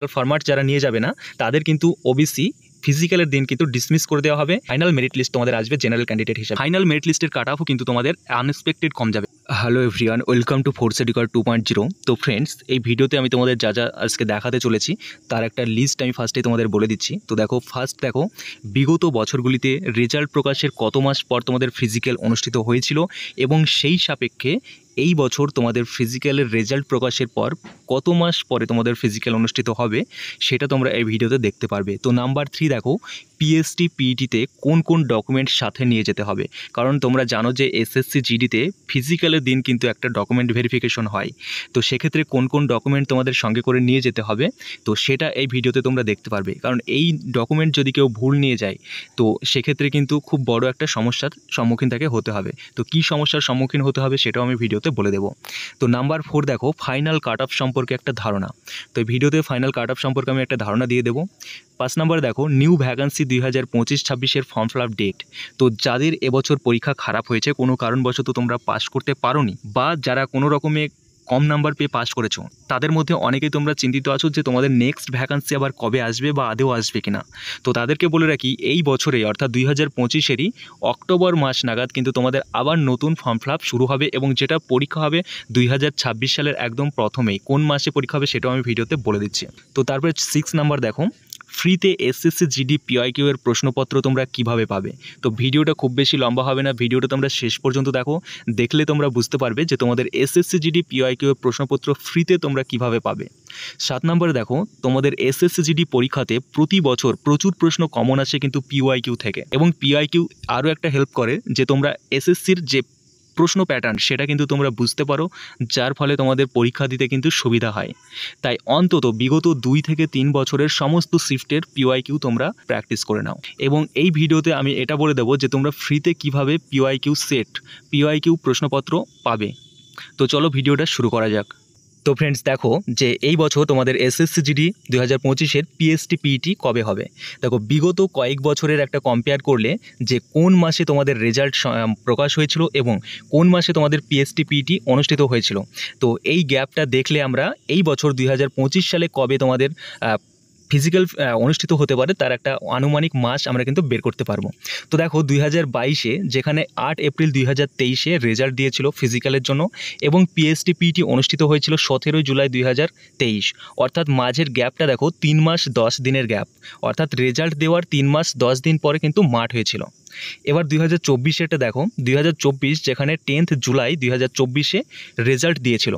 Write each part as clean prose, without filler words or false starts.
Format যারা নিয়ে যাবে না তাদের কিন্তু ওবিসি ফিজিক্যালের দিন কিন্তু ডিসমিস করে দেওয়া হবে। ফাইনাল মেরিট লিস্ট তোমাদের আসবে জেনারেল ক্যান্ডিডেট হিসেবে। ফাইনাল মেরিট লিস্টের কাট অফও কিন্তু তোমাদের আনএক্সপেক্টেড কম যাবে। Hello everyone, welcome to force educator 2.0। তো ফ্রেন্ডস, এই ভিডিওতে আমি তোমাদের যা যা আজকে দেখাতে চলেছি তার একটা লিস্ট আমি ফার্স্টেই তোমাদের বলে দিচ্ছি। তো দেখো বিগত বছরগুলিতে রেজাল্ট প্রকাশের কত মাস পর তোমাদের ফিজিক্যাল অনুষ্ঠিত হয়েছিল এবং সেই সাপেক্ষে এই বছর তোমাদের ফিজিক্যালের রেজাল্ট প্রকাশের পর কত মাস পরে তোমাদের ফিজিক্যাল অনুষ্ঠিত হবে সেটা তোমরা এই ভিডিওতে দেখতে পারবে। তো নাম্বার 3 দেখো, পিএসটি পিইটিতে কোন কোন ডকুমেন্ট সাথে নিয়ে যেতে হবে। কারণ তোমরা জানো যে এসএসসি জিডিতে ফিজিক্যালের দিন কিন্তু একটা ডকুমেন্ট ভেরিফিকেশন হয়। তো সেক্ষেত্রে কোন কোন ডকুমেন্ট তোমাদের সঙ্গে করে নিয়ে যেতে হবে তো সেটা এই ভিডিওতে তোমরা দেখতে পারবে। কারণ এই ডকুমেন্ট যদি কেউ ভুল নিয়ে যায় তো সেক্ষেত্রে কিন্তু খুব বড় একটা সমস্যার সম্মুখীন তাকে হতে হবে। তো কী সমস্যার সম্মুখীন হতে হবে সেটাও আমি ভিডিওতে বলে দেবো। তো নাম্বার 4 দেখো, ফাইনাল কাট অফ সম্পর্কে একটা ধারণা। তো এই ভিডিওতে ফাইনাল কাট অফ সম্পর্কে আমি একটা ধারণা দিয়ে দেবো। 5 নাম্বার দেখো, new vacancy 2025-26 form fill up date. তো যাদের এবছর পরীক্ষা খারাপ হয়েছে, কোনো কারণবশত তোমরা পাস করতে পারোনি বা যারা কোনো রকমে কম নাম্বার পেয়ে পাস করেছো, তাদের মধ্যে অনেকেই তোমরা চিন্তিত আছো যে তোমাদের নেক্সট ভ্যাকান্সি আবার কবে আসবে বা আদেও আসবে কিনা। তো তাদেরকে বলে রাখি, এই বছরে অর্থাৎ 2025-এরই অক্টোবর মাস নাগাদ কিন্তু তোমাদের আবার নতুন ফর্ম ফিল আপ শুরু হবে এবং যেটা পরীক্ষা হবে 2026 সালের একদম প্রথমেই। কোন মাসে পরীক্ষা হবে সেটাও আমি ভিডিওতে বলে দিচ্ছি। তো তারপরে 6 নাম্বার দেখো, ফ্রিতে এসএসসি জিডি পিওয়াইকিউ এর প্রশ্নপত্র তোমরা কিভাবে পাবে। তো ভিডিওটা খুব বেশি লম্বা হবে না, ভিডিওটা তোমরা শেষ পর্যন্ত দেখো, দেখলে তোমরা বুঝতে পারবে যে তোমাদের এসএসসি জিডি পিওয়াইকিউ এর প্রশ্নপত্র ফ্রিতে তোমরা কিভাবে পাবে। 7 নম্বরে দেখো, তোমাদের এসএসসি জিডি পরীক্ষাতে প্রতি বছর প্রচুর প্রশ্ন কমন আসে কিন্তু পিওয়াইকিউ থেকে, এবং পিওয়াইকিউ আরও একটা হেল্প করে যে তোমরা এসএসসির যে প্রশ্ন প্যাটার্ন সেটা কিন্তু তোমরা বুঝতে পারো, যার ফলে তোমাদের পরীক্ষা দিতে কিন্তু সুবিধা হয়। তাই অন্তত বিগত 2 থেকে 3 বছরের সমস্ত শিফটের পিওয়াইকিউ তোমরা প্র্যাকটিস করে নাও। এবং এই ভিডিওতে আমি এটা বলে দেবো যে তোমরা ফ্রিতে কিভাবে পিওয়াইকিউ প্রশ্নপত্র পাবে। তো চলো ভিডিওটা শুরু করা যাক। তো ফ্রেন্ডস দেখো যে এই বছর তোমাদের এসএসসি জিডি 2025-এর পিএসটি পিইটি কবে হবে। দেখো বিগত কয়েক বছরের একটা কম্পেয়ার করলে যে কোন মাসে তোমাদের রেজাল্ট প্রকাশ হয়েছিল এবং কোন মাসে তোমাদের পিএসটি পিইটি অনুষ্ঠিত হয়েছিল, তো এই গ্যাপটা দেখলে আমরা এই বছর 2025 সালে কবে তোমাদের ফিজিক্যাল অনুষ্ঠিত হতে পারে তার একটা আনুমানিক মাস আমরা কিন্তু বের করতে পারবো। তো দেখো 2022-এ যেখানে 8 এপ্রিল 2023-এ রেজাল্ট দিয়েছিল ফিজিক্যালের জন্য এবং পিএসটি পিইটি অনুষ্ঠিত হয়েছিল 17 জুলাই 2023, অর্থাৎ মাঝের গ্যাপটা দেখো 3 মাস 10 দিনের গ্যাপ, অর্থাৎ রেজাল্ট দেওয়ার 3 মাস 10 দিন পরে কিন্তু মাঠ হয়েছিল। এবার 2024-এটা দেখো, 2024 যেখানে 10 জুলাই 2024-এ রেজাল্ট দিয়েছিল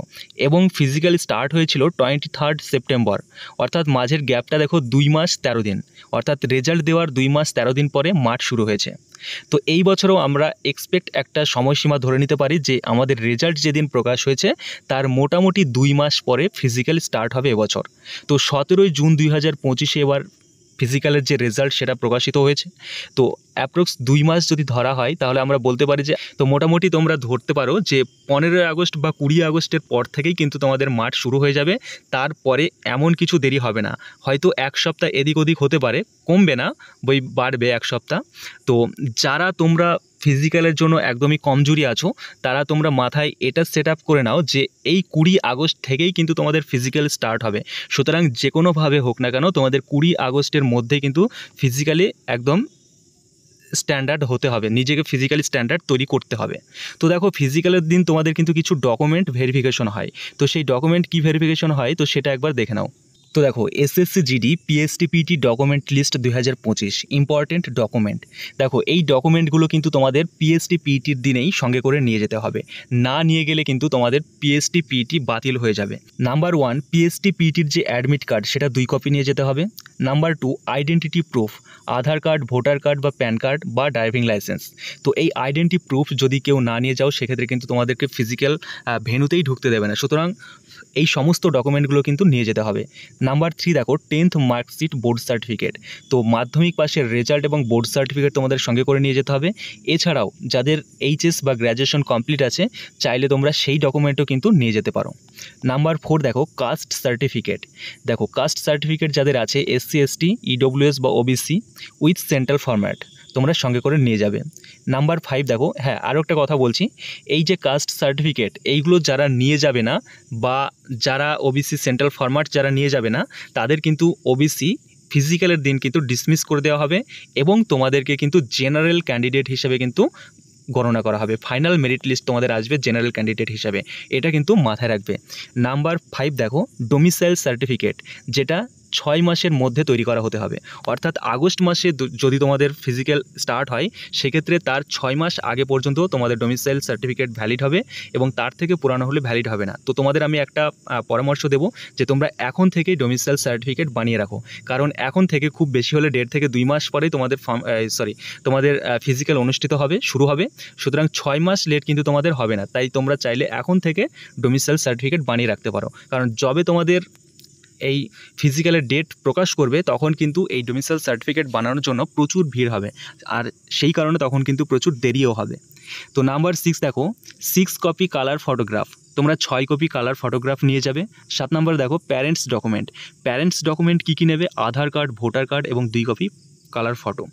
এবং ফিজিক্যাল স্টার্ট হয়েছিল 23 সেপ্টেম্বর, অর্থাৎ মাঝের গ্যাপটা দেখো 2 মাস 13 দিন, অর্থাৎ রেজাল্ট দেওয়ার 2 মাস 13 দিন পরে মাঠ শুরু হয়েছে। তো এই বছরও আমরা এক্সপেক্ট একটা সময়সীমা ধরে নিতে পারি যে আমাদের রেজাল্ট যেদিন প্রকাশ হয়েছে তার মোটামুটি 2 মাস পরে ফিজিক্যাল স্টার্ট হবে এবছর। তো 17 জুন 2025-এ এবার ফিজিক্যালের যে রেজাল্ট সেটা প্রকাশিত হয়েছে। তো অ্যাপ্রক্স 2 মাস যদি ধরা হয় তাহলে আমরা বলতে পারি যে, তো মোটামুটি তোমরা ধরতে পারো যে 15 আগস্ট বা 20 আগস্টের পর থেকেই কিন্তু তোমাদের মাঠ শুরু হয়ে যাবে। তারপরে এমন কিছু দেরি হবে না, হয়তো 1 সপ্তাহ এদিক ওদিক হতে পারে, কমবে না, বই বাড়বে 1 সপ্তাহ। তো যারা তোমরা ফিজিক্যালের জন্য একদমই কমজোরি আছো তারা তোমরা মাথায় এটা সেট আপ করে নাও যে এই 20 আগস্ট থেকেই কিন্তু তোমাদের ফিজিক্যাল স্টার্ট হবে। সুতরাং যে কোনোভাবে হোক না কেন তোমাদের 20 আগস্টের মধ্যে কিন্তু ফিজিক্যালি একদম স্ট্যান্ডার্ড হতে হবে, নিজেকে ফিজিক্যালি স্ট্যান্ডার্ড তৈরি করতে হবে। তো দেখো ফিজিক্যালের দিন তোমাদের কিন্তু কিছু ডকুমেন্ট ভেরিফিকেশন হয়। তো সেই ডকুমেন্ট কি ভেরিফিকেশন হয় তো সেটা একবার দেখে নাও। তো দেখো SSC GD PST PET document list 2025 important document. দেখো এই ডকুমেন্টগুলো কিন্তু তোমাদের পিএসটি পিইটির দিনেই সঙ্গে করে নিয়ে যেতে হবে, না নিয়ে গেলে কিন্তু তোমাদের পিএসটি পিইটি বাতিল হয়ে যাবে। নাম্বার 1, পিএসটি পিইটির যে অ্যাডমিট কার্ড সেটা 2 কপি নিয়ে যেতে হবে। নাম্বার 2, আইডেন্টিটি প্রুফ, আধার কার্ড, ভোটার কার্ড বা প্যান কার্ড বা ড্রাইভিং লাইসেন্স। তো এই আইডেন্টি প্রুফ যদি কেউ না নিয়ে যাও সেক্ষেত্রে কিন্তু তোমাদেরকে ফিজিক্যাল ভেন্যুতেই ঢুকতে দেবে না, সুতরাং এই সমস্ত ডকুমেন্টগুলো কিন্তু নিয়ে যেতে হবে। নাম্বার 3 দেখো, 10th মার্কশিট, বোর্ড সার্টিফিকেট। তো মাধ্যমিক পাশের রেজাল্ট এবং বোর্ড সার্টিফিকেট তোমাদের সঙ্গে করে নিয়ে যেতে হবে। এছাড়াও যাদের এইচএস বা গ্র্যাজুয়েশন কমপ্লিট আছে চাইলে তোমরা সেই ডকুমেন্টও কিন্তু নিয়ে যেতে পারো। নাম্বার 4 দেখো, কাস্ট সার্টিফিকেট। দেখো কাস্ট সার্টিফিকেট যাদের আছে এসসি এসটি, ইডব্লিউএস বা ওবিসি উইথ সেন্ট্রাল ফরম্যাট। তোমরা সঙ্গে করে নিয়ে যাবে। নাম্বার 5 দেখো, হ্যাঁ আরও একটা কথা বলছি, এই যে কাস্ট সার্টিফিকেট এইগুলো যারা নিয়ে যাবে না বা যারা ওবিসি সেন্ট্রাল ফরম্যাট যারা নিয়ে যাবে না তাদের কিন্তু ওবিসি ফিজিক্যালের দিন কিন্তু ডিসমিস করে দেওয়া হবে এবং তোমাদেরকে কিন্তু জেনারেল ক্যান্ডিডেট হিসেবে কিন্তু গণনা করা হবে। ফাইনাল মেরিট লিস্ট তোমাদের আসবে জেনারেল ক্যান্ডিডেট হিসাবে, এটা কিন্তু মাথায় রাখবে। নাম্বার 5 দেখো, ডোমিসাইল সার্টিফিকেট, যেটা 6 মাসের মধ্যে তৈরি করা হতে হবে। অর্থাৎ আগস্ট মাসে যদি তোমাদের ফিজিক্যাল স্টার্ট হয় সেক্ষেত্রে তার 6 মাস আগে পর্যন্ত তোমাদের ডোমিসাইল সার্টিফিকেট ভ্যালিড হবে এবং তার থেকে পুরানো হলে ভ্যালিড হবে না। তো তোমাদের আমি একটা পরামর্শ দেবো যে তোমরা এখন থেকেই ডোমিসাইল সার্টিফিকেট বানিয়ে রাখো, কারণ এখন থেকে খুব বেশি হলে 1.5 থেকে 2 মাস পরেই তোমাদের ফিজিক্যাল অনুষ্ঠিত হবে, শুরু হবে। সুতরাং 6 মাস লেট কিন্তু তোমাদের হবে না, তাই তোমরা চাইলে এখন থেকে ডোমিসাইল সার্টিফিকেট বানিয়ে রাখতে পারো, কারণ যবে তোমাদের এই ফিজিক্যালের ডেট প্রকাশ করবে তখন কিন্তু এই ডোমিসাইল সার্টিফিকেট বানানোর জন্য প্রচুর ভিড় হবে, আর সেই কারণে তখন কিন্তু প্রচুর দেরিও হবে। তো নাম্বার 6 দেখো, 6 কপি কালার ফটোগ্রাফ, তোমরা 6 কপি কালার ফটোগ্রাফ নিয়ে যাবে। 7 নম্বর দেখো, প্যারেন্টস ডকুমেন্ট কী কী নেবে? আধার কার্ড, ভোটার কার্ড এবং 2 কপি কালার ফটো।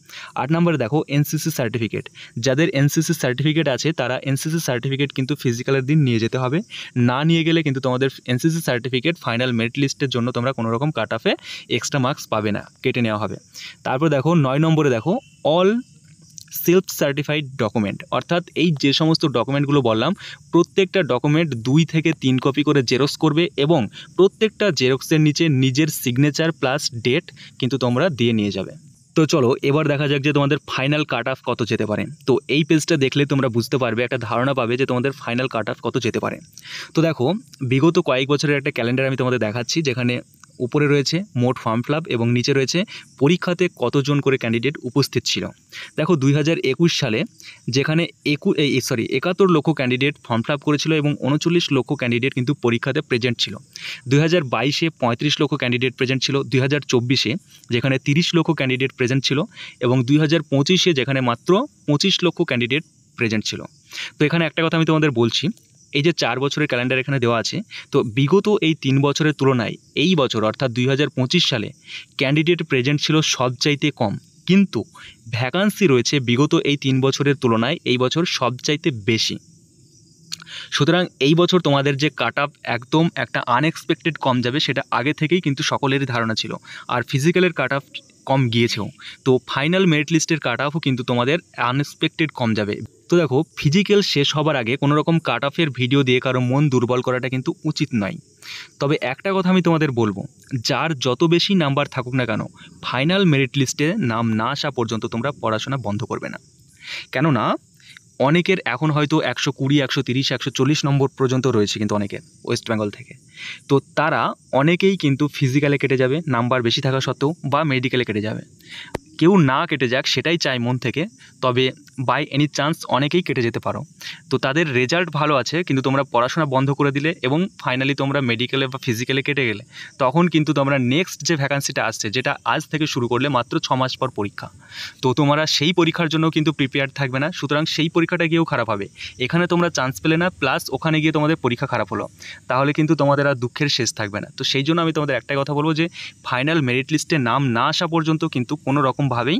8 নম্বরে দেখো, এনসিসি সার্টিফিকেট, যাদের এনসিসি সার্টিফিকেট আছে তারা এনসিসি সার্টিফিকেট কিন্তু ফিজিক্যালের দিন নিয়ে যেতে হবে, না নিয়ে গেলে কিন্তু তোমাদের এনসিসি সার্টিফিকেট ফাইনাল মেরিট লিস্টের জন্য তোমরা কোনো রকম কাট অফে এক্সট্রা মার্কস পাবে না, কেটে নেওয়া হবে। তারপর দেখো 9 নম্বরে দেখো, অল সেলফ সার্টিফাইড ডকুমেন্ট, অর্থাৎ এই যে সমস্ত ডকুমেন্টগুলো বললাম প্রত্যেকটা ডকুমেন্ট 2 থেকে 3 কপি করে জেরক্স করবে এবং প্রত্যেকটা জেরক্সের নিচে নিজের সিগনেচার প্লাস ডেট কিন্তু তোমরা দিয়ে নিয়ে যাবে। তো চলো এবার দেখা যাক যে তোমাদের ফাইনাল কাট অফ কত যেতে পারে। তো এই পেজটা দেখলে তোমরা বুঝতে পারবে, একটা ধারণা পাবে যে তোমাদের ফাইনাল কাট অফ কত যেতে পারে। তো দেখো, বিগত কয়েক বছরের একটা ক্যালেন্ডার আমি তোমাদের দেখাচ্ছি, যেখানে উপরে রয়েছে মোট ফর্ম ফিল আপ এবং নিচে রয়েছে পরীক্ষাতে কতজন করে ক্যান্ডিডেট উপস্থিত ছিল। দেখো 2021 সালে যেখানে 71 লক্ষ ক্যান্ডিডেট ফর্ম ফিল আপ করেছিল এবং 39 লক্ষ ক্যান্ডিডেট কিন্তু পরীক্ষাতে প্রেজেন্ট ছিল। 2022-এ 35 লক্ষ ক্যান্ডিডেট প্রেজেন্ট ছিল, 2024-এ যেখানে 30 লক্ষ ক্যান্ডিডেট প্রেজেন্ট ছিল এবং 2025-এ যেখানে মাত্র 25 লক্ষ ক্যান্ডিডেট প্রেজেন্ট ছিল। তো এখানে একটা কথা আমি তোমাদের বলছি, এই যে 4 বছরের ক্যালেন্ডার এখানে দেওয়া আছে, তো বিগত এই 3 বছরের তুলনায় এই বছর অর্থাৎ 2025 সালে ক্যান্ডিডেট প্রেজেন্ট ছিল সবচাইতে কম, কিন্তু ভ্যাকান্সি রয়েছে বিগত এই 3 বছরের তুলনায় এই বছর সবচাইতে বেশি। সুতরাং এই বছর তোমাদের যে কাট অফ একদম একটা আনএক্সপেক্টেড কম যাবে সেটা আগে থেকেই কিন্তু সকলেরই ধারণা ছিল, আর ফিজিক্যালের কাট অফ কম গিয়েছেও, তো ফাইনাল মেরিট লিস্টের কাট অফও কিন্তু তোমাদের আনএক্সপেক্টেড কম যাবে। তো দেখো, ফিজিক্যাল শেষ হবার আগে কোনো রকম কাট অফের ভিডিও দিয়ে কারো মন দুর্বল করাটা কিন্তু উচিত নয়। তবে একটা কথা আমি তোমাদের বলবো, যার যত বেশি নাম্বার থাকুক না কেন, ফাইনাল মেরিট লিস্টে নাম না আসা পর্যন্ত তোমরা পড়াশোনা বন্ধ করবে না। কেননা অনেকের এখন হয়তো 120, 130, 140 নম্বর পর্যন্ত রয়েছে কিন্তু অনেকের ওয়েস্ট বেঙ্গল থেকে, তো তারা অনেকেই কিন্তু ফিজিক্যালে কেটে যাবে নাম্বার বেশি থাকা সত্ত্বেও, বা মেডিকেলে কেটে যাবে। কেউ না কেটে যাক সেটাই চাই মন থেকে, তবে বাই এনি চান্স অনেকেই কেটে যেতে পারো। তো তাদের রেজাল্ট ভালো আছে কিন্তু তোমরা পড়াশোনা বন্ধ করে দিলে এবং ফাইনালি তোমরা মেডিকেলে বা ফিজিক্যালে কেটে গেলে, তখন কিন্তু তোমরা নেক্সট যে ভ্যাকান্সিটা আসছে, যেটা আজ থেকে শুরু করলে মাত্র 6 মাস পর পরীক্ষা, তো তোমরা সেই পরীক্ষার জন্য কিন্তু প্রিপেয়ার থাকবে না। সুতরাং সেই পরীক্ষাটা গিয়েও খারাপ হবে, এখানে তোমরা চান্স পেলে না প্লাস ওখানে গিয়ে তোমাদের পরীক্ষা খারাপ হলো, তাহলে কিন্তু তোমাদের আর দুঃখের শেষ থাকবে না। তো সেই জন্য আমি তোমাদের একটাই কথা বলবো যে ফাইনাল মেরিট লিস্টে নাম না আসা পর্যন্ত কিন্তু কোনো রকমভাবেই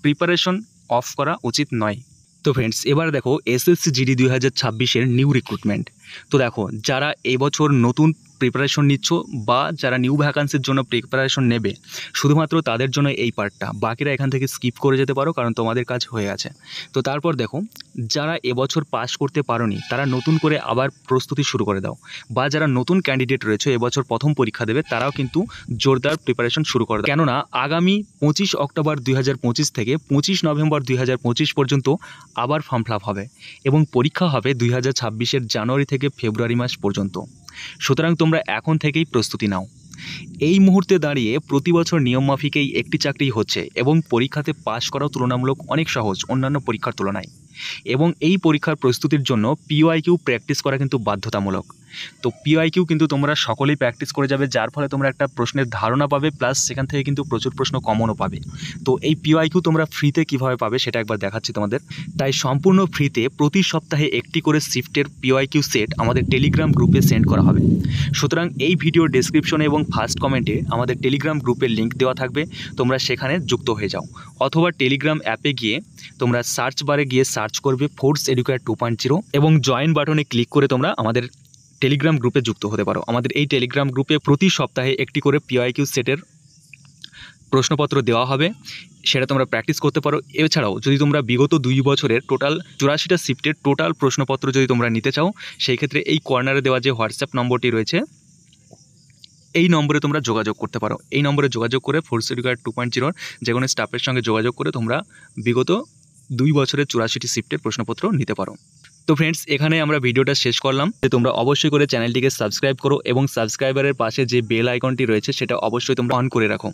প্রিপারেশন অফ করা উচিত নয়। তো ফ্রেন্ডস, এবার দেখো এসএসসি জিডি 2026-এর নিউ রিক্রুটমেন্ট। তো দেখো, যারা এবছর নতুন প্রিপারেশন নিচ্ছ বা যারা নিউ ভ্যাকান্সির জন্য প্রিপারেশন নেবে, শুধুমাত্র তাদের জন্য এই পার্টটা, বাকিরা এখান থেকে স্কিপ করে যেতে পারো কারণ তোমাদের কাজ হয়ে গেছে। তো তারপর দেখো, যারা এবছর পাস করতে পারোনি তারা নতুন করে আবার প্রস্তুতি শুরু করে দাও, বা যারা নতুন ক্যান্ডিডেট রয়েছে এবছর প্রথম পরীক্ষা দেবে তারাও কিন্তু জোরদার প্রিপারেশন শুরু করে দাও, কেননা আগামী 25 অক্টোবর 2025 থেকে 25 নভেম্বর 2025 পর্যন্ত আবার ফর্ম ফিল আপ হবে এবং পরীক্ষা হবে 2026-এর জানুয়ারি থেকে ফেব্রুয়ারি মাস পর্যন্ত। সুতরাং তোমরা এখন থেকেই প্রস্তুতি নাও। এই মুহূর্তে দাঁড়িয়ে প্রতি বছর নিয়মমাফিকেই একটি চাকরি হচ্ছে এবং পরীক্ষাতে পাশ করাও তুলনামূলক অনেক সহজ অন্যান্য পরীক্ষার তুলনায়, এবং এই পরীক্ষার প্রস্তুতির জন্য পিওআইকিউ প্র্যাকটিস করা কিন্তু বাধ্যতামূলক। তো পিওয়াইকিউ কিন্তু তোমরা সকলেই প্র্যাকটিস করে যাবে, যার ফলে তোমরা একটা প্রশ্নের ধারণা পাবে, প্লাস সেখান থেকে কিন্তু প্রচুর প্রশ্ন কমনও পাবে। তো এই পিওয়াইকিউ তোমরা ফ্রিতে কীভাবে পাবে সেটা একবার দেখাচ্ছি তোমাদের। তাই সম্পূর্ণ ফ্রিতে প্রতি সপ্তাহে একটি করে শিফটের পিওয়াইকিউ সেট আমাদের টেলিগ্রাম গ্রুপে সেন্ড করা হবে। সুতরাং এই ভিডিওর ডেসক্রিপশনে এবং ফার্স্ট কমেন্টে আমাদের টেলিগ্রাম গ্রুপের লিঙ্ক দেওয়া থাকবে, তোমরা সেখানে যুক্ত হয়ে যাও। অথবা টেলিগ্রাম অ্যাপে গিয়ে তোমরা সার্চ বারে গিয়ে সার্চ করবে ফোর্স এডুকেয়ার 2.0 এবং জয়েন বাটনে ক্লিক করে তোমরা আমাদের টেলিগ্রাম গ্রুপে যুক্ত হতে পারো। আমাদের এই টেলিগ্রাম গ্রুপে প্রতি সপ্তাহে একটি করে পিওয়াইকিউ সেটের প্রশ্নপত্র দেওয়া হবে, সেটা তোমরা প্র্যাকটিস করতে পারো। এছাড়াও যদি তোমরা বিগত 2 বছরের টোটাল 84টা শিফটের টোটাল প্রশ্নপত্র যদি তোমরা নিতে চাও, সেই ক্ষেত্রে এই কর্নারে দেওয়া যে হোয়াটসঅ্যাপ নম্বরটি রয়েছে এই নম্বরে তোমরা যোগাযোগ করতে পারো। এই নম্বরে যোগাযোগ করে ফোর্স এডুকেয়ার 2.0 যে কোনো স্টাফের সঙ্গে যোগাযোগ করে তোমরা বিগত 2 বছরের 84টি শিফটের প্রশ্নপত্র নিতে পারো। তো ফ্রেন্ডস, এখানে আমরা ভিডিওটা শেষ করলাম। তোমরা অবশ্যই করে চ্যানেলটিকে সাবস্ক্রাইব করো এবং সাবস্ক্রাইবারের পাশে যে বেল আইকনটি রয়েছে সেটা অবশ্যই তোমরা অন করে রাখো।